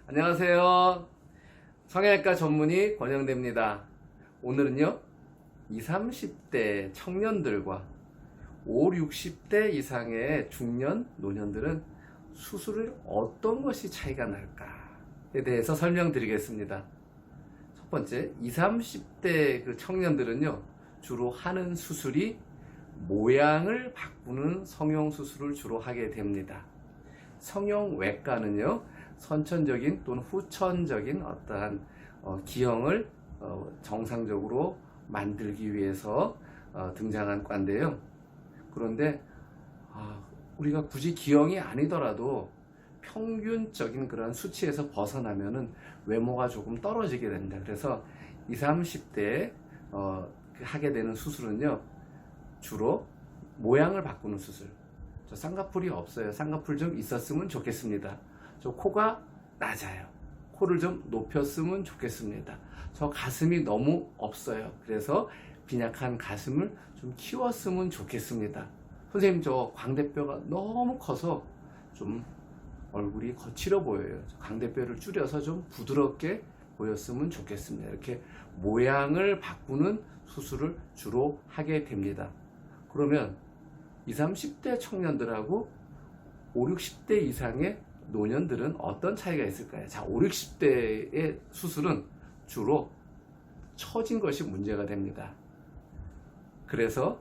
안녕하세요. 성형외과 전문의 권영대입니다. 오늘은요, 20, 30대 청년들과 5, 60대 이상의 중년, 노년들은 수술을 어떤 것이 차이가 날까에 대해서 설명드리겠습니다. 첫 번째, 20, 30대 그 청년들은요, 주로 하는 수술이 모양을 바꾸는 성형수술을 주로 하게 됩니다. 성형외과는요, 선천적인 또는 후천적인 어떠한 기형을 정상적으로 만들기 위해서 등장한 과인데요. 그런데 우리가 굳이 기형이 아니더라도 평균적인 그런 수치에서 벗어나면은 외모가 조금 떨어지게 됩니다. 그래서 20, 30대에 하게 되는 수술은요, 주로 모양을 바꾸는 수술. 저 쌍꺼풀이 없어요. 쌍꺼풀 좀 있었으면 좋겠습니다. 저 코가 낮아요. 코를 좀 높였으면 좋겠습니다. 저 가슴이 너무 없어요. 그래서 빈약한 가슴을 좀 키웠으면 좋겠습니다. 선생님, 저 광대뼈가 너무 커서 좀 얼굴이 거칠어 보여요. 광대뼈를 줄여서 좀 부드럽게 보였으면 좋겠습니다. 이렇게 모양을 바꾸는 수술을 주로 하게 됩니다. 그러면 20, 30대 청년들하고 5, 60대 이상의 노년들은 어떤 차이가 있을까요? 자, 5, 60대의 수술은 주로 처진 것이 문제가 됩니다. 그래서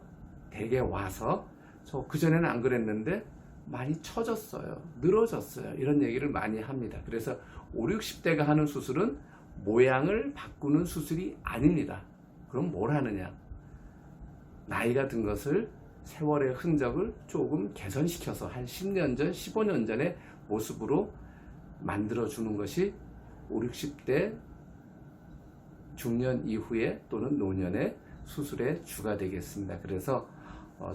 대개 와서 저 그전에는 안 그랬는데 많이 처졌어요. 늘어졌어요. 이런 얘기를 많이 합니다. 그래서 5, 60대가 하는 수술은 모양을 바꾸는 수술이 아닙니다. 그럼 뭘 하느냐? 나이가 든 것을 세월의 흔적을 조금 개선시켜서 한 10년 전, 15년 전의 모습으로 만들어주는 것이 5, 60대 중년 이후에 또는 노년의 수술의 주가 되겠습니다. 그래서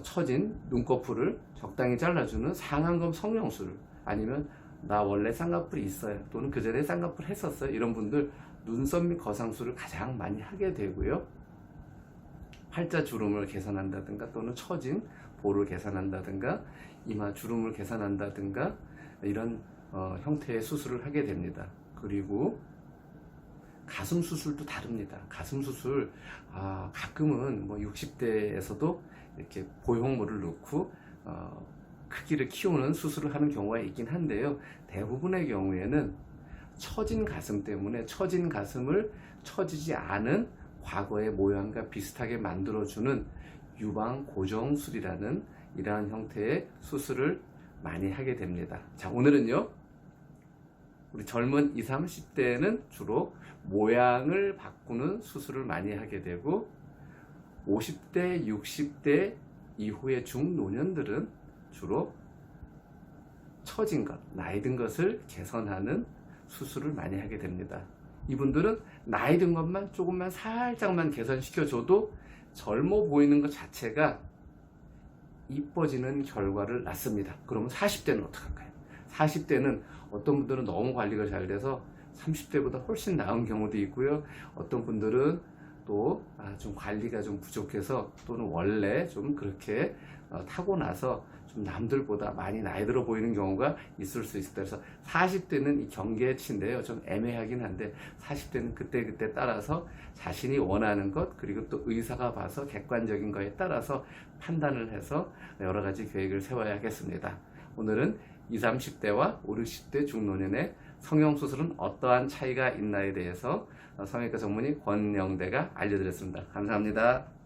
처진 눈꺼풀을 적당히 잘라주는 상안검 성형술, 아니면 나 원래 쌍꺼풀이 있어요, 또는 그 전에 쌍꺼풀 했었어요, 이런 분들 눈썹 및 거상술을 가장 많이 하게 되고요. 팔자 주름을 개선한다든가 또는 처진 볼을 개선한다든가 이마 주름을 개선한다든가 이런 형태의 수술을 하게 됩니다. 그리고 가슴 수술도 다릅니다. 가슴 수술 가끔은 뭐 60대에서도 이렇게 보형물을 넣고 크기를 키우는 수술을 하는 경우가 있긴 한데요. 대부분의 경우에는 처진 가슴 때문에 처진 가슴을 처지지 않은 과거의 모양과 비슷하게 만들어주는 유방 고정술이라는 이러한 형태의 수술을 많이 하게 됩니다. 자, 오늘은요, 우리 젊은 20, 30대는 주로 모양을 바꾸는 수술을 많이 하게 되고 50대, 60대 이후의 중노년들은 주로 처진 것, 나이 든 것을 개선하는 수술을 많이 하게 됩니다. 이분들은 나이 든 것만 조금만 살짝만 개선시켜줘도 젊어 보이는 것 자체가 이뻐지는 결과를 낳습니다. 그러면 40대는 어떡할까요? 40대는 어떤 분들은 너무 관리가 잘 돼서 30대보다 훨씬 나은 경우도 있고요. 어떤 분들은 또 좀 관리가 좀 부족해서 또는 원래 좀 그렇게 타고나서 좀 남들보다 많이 나이 들어 보이는 경우가 있을 수 있습니다. 그래서 40대는 이 경계치인데요, 좀 애매하긴 한데 40대는 그때그때 따라서 자신이 원하는 것, 그리고 또 의사가 봐서 객관적인 거에 따라서 판단을 해서 여러 가지 계획을 세워야 하겠습니다. 오늘은 20, 30대와 5, 60대 중노년의 성형수술은 어떠한 차이가 있나에 대해서 성형외과 전문의 권영대가 알려드렸습니다. 감사합니다.